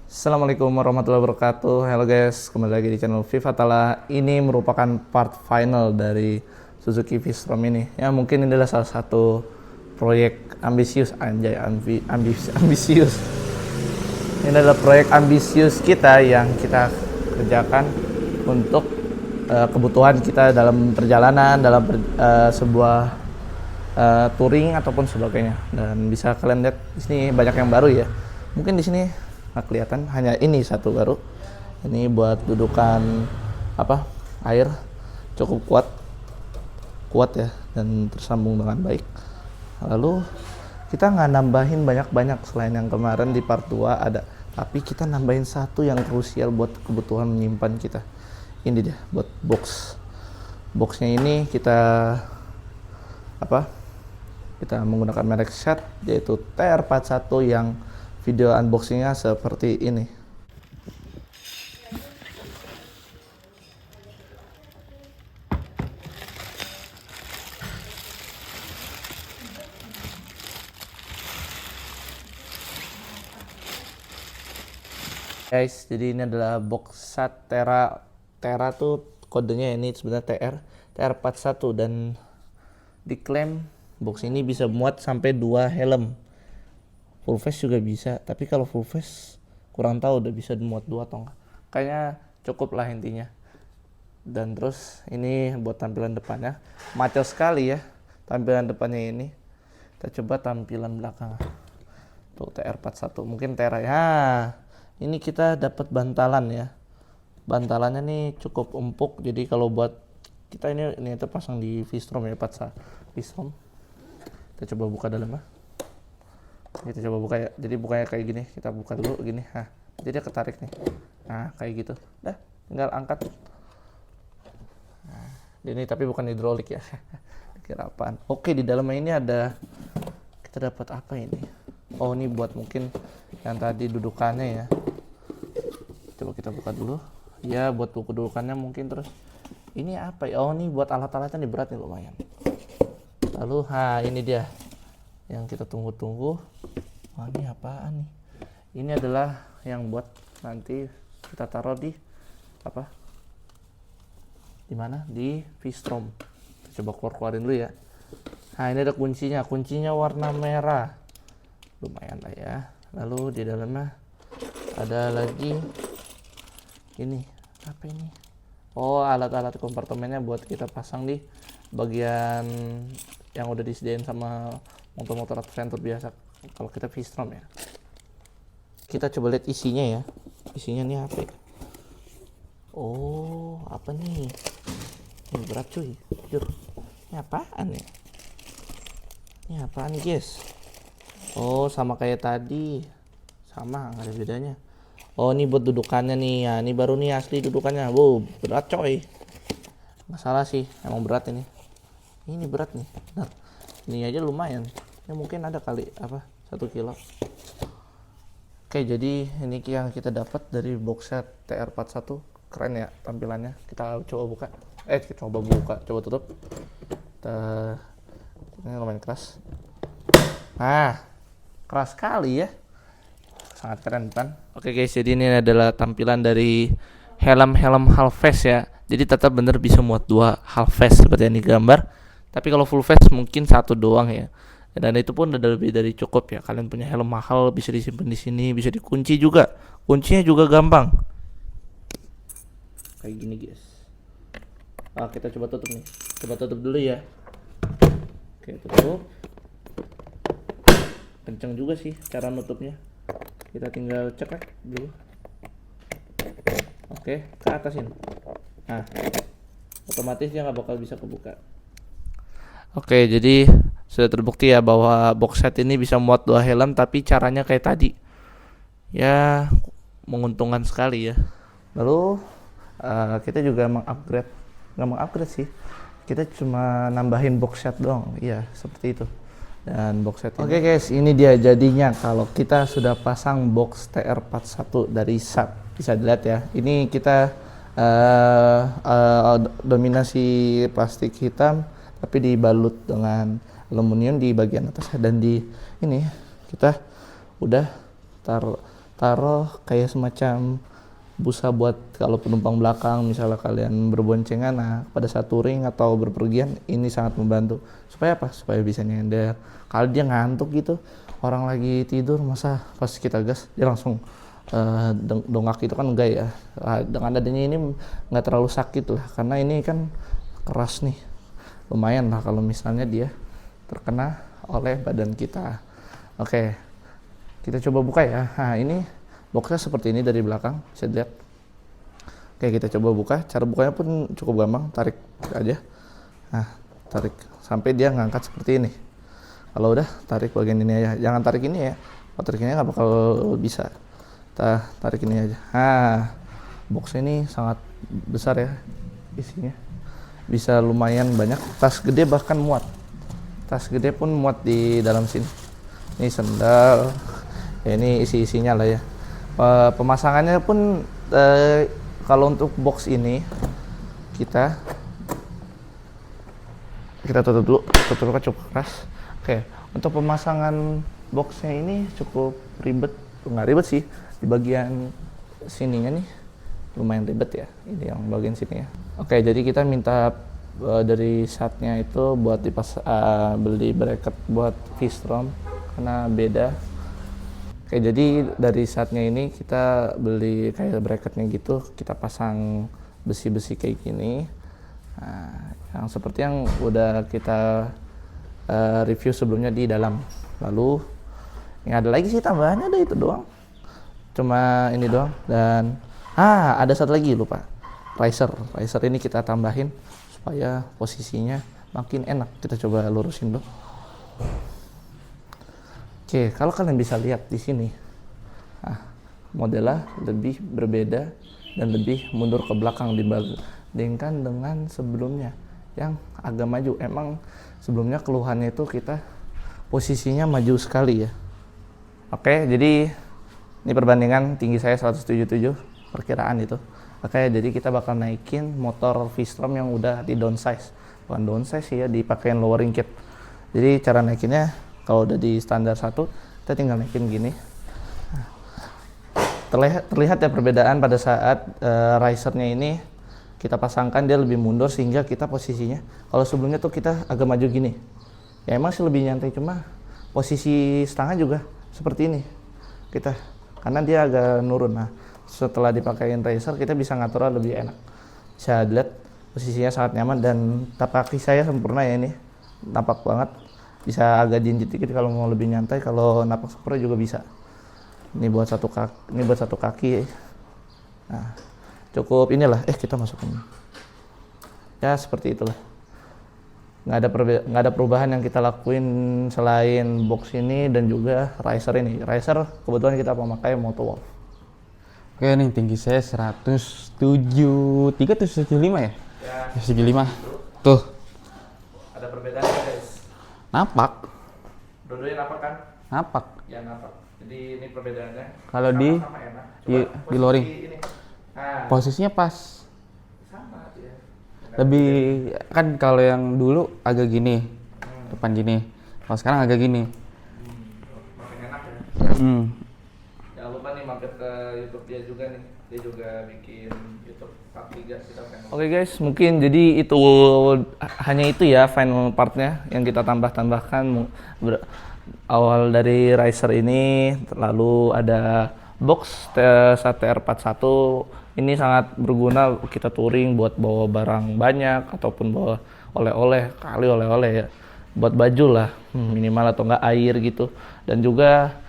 Assalamualaikum warahmatullahi wabarakatuh. Halo guys, kembali lagi di channel Viva Tala. Ini merupakan part final dari Suzuki V-Strom ini. Ya mungkin ini adalah salah satu proyek ambisius, anjay, ambisius. Ini adalah proyek ambisius kita yang kita kerjakan untuk kebutuhan kita dalam perjalanan, dalam sebuah touring ataupun sebagainya. Dan bisa kalian lihat di sini banyak yang baru ya. Mungkin di sini nggak kelihatan, hanya ini satu baru. Ini buat dudukan air, cukup kuat ya, dan tersambung dengan baik. Lalu kita nggak nambahin banyak-banyak selain yang kemarin di part 2 ada, tapi kita nambahin satu yang krusial buat kebutuhan menyimpan kita. Ini dia, buat boxnya ini kita menggunakan merek Shat, yaitu TR41 yang video unboxingnya seperti ini. Guys, jadi ini adalah box Shat Terra tuh kodenya, ini sebenarnya TR41, dan diklaim box ini bisa muat sampai 2 helm. Full face juga bisa, tapi kalau full face kurang tahu udah bisa muat 2 atau enggak. Kayaknya cukup lah intinya. Dan terus ini buat tampilan depannya, maco sekali ya tampilan depannya ini. Kita coba tampilan belakang. Tuh TR41, mungkin Terra ya. Ini kita dapat bantalan ya. Bantalannya nih cukup empuk, jadi kalau buat kita ini terpasang di V-Strom ya, V-Strom. Kita coba buka dalamnya. Kita coba buka ya. Jadi bukanya kayak gini. Kita buka dulu gini. Nah, jadi dia ketarik nih. Nah, kayak gitu. Dah, tinggal angkat. Nah, ini tapi bukan hidrolik ya. Kira apaan? Oke, di dalamnya ini ada, kita dapat apa ini? Oh, ini buat mungkin yang tadi dudukannya ya. Coba kita buka dulu. Ya, buat buku dudukannya mungkin. Terus ini apa ya? Oh, ini buat alat-alatnya nih, berat nih lumayan. Lalu, ini dia yang kita tunggu-tunggu. Wah, ini apaan nih? Ini adalah yang buat nanti kita taruh di di mana? Di V-Strom. Coba keluarin dulu ya. Nah, ini ada kuncinya. Kuncinya warna merah. Lumayan lah ya. Lalu di dalamnya ada lagi ini. Apa ini? Oh, alat-alat kompartemennya buat kita pasang di bagian yang udah disediain sama motor-motor adventure biasa kalau kita V-Strom ya. Kita coba lihat isinya ya. Isinya nih apa ya? Oh, apa nih? Ini berat cuy, jujur. Ini apaan ya? Ini apaan nih guys? Oh, sama kayak tadi. Sama, nggak ada bedanya. Oh, ini buat dudukannya nih ya. Ini baru nih asli dudukannya. Wow, berat coy. Nggak salah sih, emang berat ini. Ini berat nih, benar. Ini aja lumayan. Ini mungkin ada kali 1 kilo. Oke, jadi ini yang kita dapat dari box set TR41. Keren ya tampilannya. Kita coba buka. Coba tutup. Ini lumayan keras. Nah, keras sekali ya. Sangat keren kan? Oke guys, jadi ini adalah tampilan dari helm half face ya. Jadi tetap bener bisa muat 2 half face seperti yang digambar. Tapi kalau full face mungkin 1 doang ya. Dan itu pun udah lebih dari cukup ya. Kalian punya helm mahal bisa disimpan di sini, bisa dikunci juga. Kuncinya juga gampang. Kayak gini guys. Kita coba tutup nih. Coba tutup dulu ya. Oke, tutup. Kenceng juga sih cara nutupnya. Kita tinggal cekrek dulu. Oke, ke atasin. Nah, otomatis dia nggak bakal bisa kebuka. Oke, jadi sudah terbukti ya bahwa box set ini bisa muat 2 helm, tapi caranya kayak tadi. Ya, menguntungkan sekali ya. Lalu kita juga nggak mengupgrade sih. Kita cuma nambahin box set doang. Iya, seperti itu. Dan box set ini. Oke guys, ini dia jadinya kalau kita sudah pasang box TR41 dari Shat. Bisa dilihat ya. Ini kita dominasi plastik hitam, tapi dibalut dengan aluminium di bagian atas, dan di ini kita udah taruh kayak semacam busa buat kalau penumpang belakang misalnya kalian berboncengan, nah pada saat touring atau berpergian ini sangat membantu. Supaya apa? Supaya bisa nyender. Kalau dia ngantuk gitu, orang lagi tidur masa pas kita gas dia langsung dongak itu kan enggak ya. Dengan adanya ini nggak terlalu sakit lah, karena ini kan keras nih, lumayan lah kalau misalnya dia terkena oleh badan kita. Oke, kita coba buka ya. Nah ini boxnya seperti ini dari belakang, bisa dilihat. Oke, kita coba buka. Cara bukanya pun cukup gampang, tarik aja. Nah, tarik sampai dia ngangkat seperti ini. Kalau udah, tarik bagian ini aja. Jangan tarik ini ya. Kalau tarik ini nggak bakal bisa. Kita tarik ini aja. Nah, box ini sangat besar ya isinya. Bisa lumayan banyak. Tas gede bahkan muat. Tas gede pun muat di dalam sini. Ini sendal. Ya, ini isi-isinya lah ya. Pemasangannya pun kalau untuk box ini kita tutup dulu kan cukup keras. Oke, untuk pemasangan boxnya ini cukup ribet, nggak ribet sih, di bagian sininya nih lumayan ribet ya, ini yang bagian sini ya. Oke, jadi kita minta dari satnya itu buat beli bracket buat V-Strom karena beda. Oke, jadi dari satnya ini kita beli kayak bracketnya gitu, kita pasang besi-besi kayak gini. Nah, yang seperti yang udah kita review sebelumnya di dalam. Lalu yang ada lagi sih tambahannya, ada itu doang. Cuma ini doang. Dan ada satu lagi lupa. Riser ini kita tambahin supaya posisinya makin enak. Kita coba lurusin dulu. Oke, kalau kalian bisa lihat di sini, modelnya lebih berbeda dan lebih mundur ke belakang dibandingkan dengan sebelumnya yang agak maju. Emang sebelumnya keluhannya itu kita posisinya maju sekali ya. Oke, jadi ini perbandingan tinggi saya 177 perkiraan itu. Oke, jadi kita bakal naikin motor V-Strom yang udah di downsize. Bukan downsize sih ya, dipakein lowering kit. Jadi cara naikinnya kalau udah di standar 1, kita tinggal naikin gini. Terlihat ya perbedaan pada saat risernya ini kita pasangkan, dia lebih mundur sehingga kita posisinya, kalau sebelumnya tuh kita agak maju gini. Ya emang sih lebih nyantai, cuma posisi setengah juga seperti ini. Karena dia agak nurun. Nah, setelah dipakein riser kita bisa ngaturnya lebih enak. Bisa dilihat posisinya sangat nyaman dan tapak kaki saya sempurna ya ini. Nampak banget. Bisa agak jinjit dikit kalau mau lebih nyantai, kalau napak sempurna juga bisa. Ini buat satu kaki. Nah, cukup inilah. Kita masukin. Ya seperti itulah. Nggak ada perubahan yang kita lakuin selain box ini dan juga riser ini. Riser kebetulan kita pemakai Motowolf. Oke, nih tinggi saya 173 atau 175 ya? Ya. 175. Tuh. Ada perbedaan guys. Napak. Dua-duanya napak kan? Napak. Ya napak. Jadi ini perbedaannya. Kalau di lowering. Posisinya pas. Sama ya. Lebih kan kalau yang dulu agak gini, depan gini. Kalau sekarang agak gini. Makin enak ya. Jangan lupa nih mampir ke YouTube dia juga nih. Dia juga bikin YouTube part 3 kita pengen. Oke guys, mungkin jadi itu hanya itu ya final partnya yang kita tambahkan. Awal dari riser ini, lalu ada box TR41. Ini sangat berguna kita touring buat bawa barang banyak ataupun bawa oleh-oleh ya, buat baju lah minimal atau enggak air gitu. Dan juga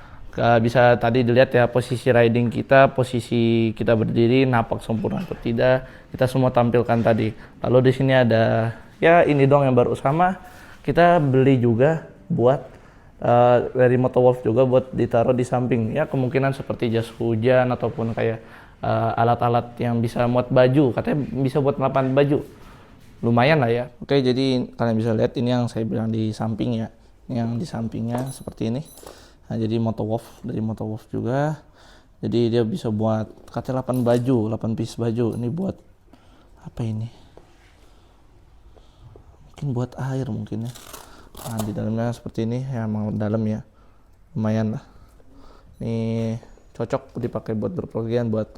bisa tadi dilihat ya posisi riding kita, posisi kita berdiri napak sempurna atau tidak, kita semua tampilkan tadi. Lalu di sini ada ya ini dong yang baru, sama kita beli juga buat dari Motowolf juga buat ditaruh di samping ya, kemungkinan seperti jas hujan ataupun kayak alat-alat yang bisa muat baju, katanya bisa buat melapan baju, lumayan lah ya. Oke, jadi kalian bisa lihat ini yang saya bilang di samping ya, ini yang di sampingnya seperti ini. Nah, jadi dari Motowolf juga, jadi dia bisa buat katanya 8 baju, 8 piece baju. Ini buat apa ini, mungkin buat air mungkin ya. Nah, di dalamnya seperti ini ya, emang dalam ya, lumayan lah. Ini cocok dipakai buat berpergian, buat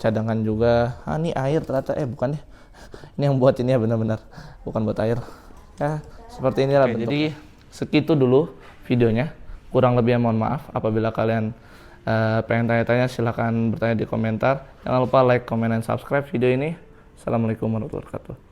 cadangan juga. Ini air ternyata, bukan ya. Ini yang buat ini ya benar-benar, bukan buat air. Ya, seperti inilah bentuknya. Jadi segitu dulu videonya. Kurang lebihnya mohon maaf. Apabila kalian pengen tanya-tanya, silahkan bertanya di komentar. Jangan lupa like, comment, dan subscribe video ini. Assalamualaikum warahmatullahi wabarakatuh.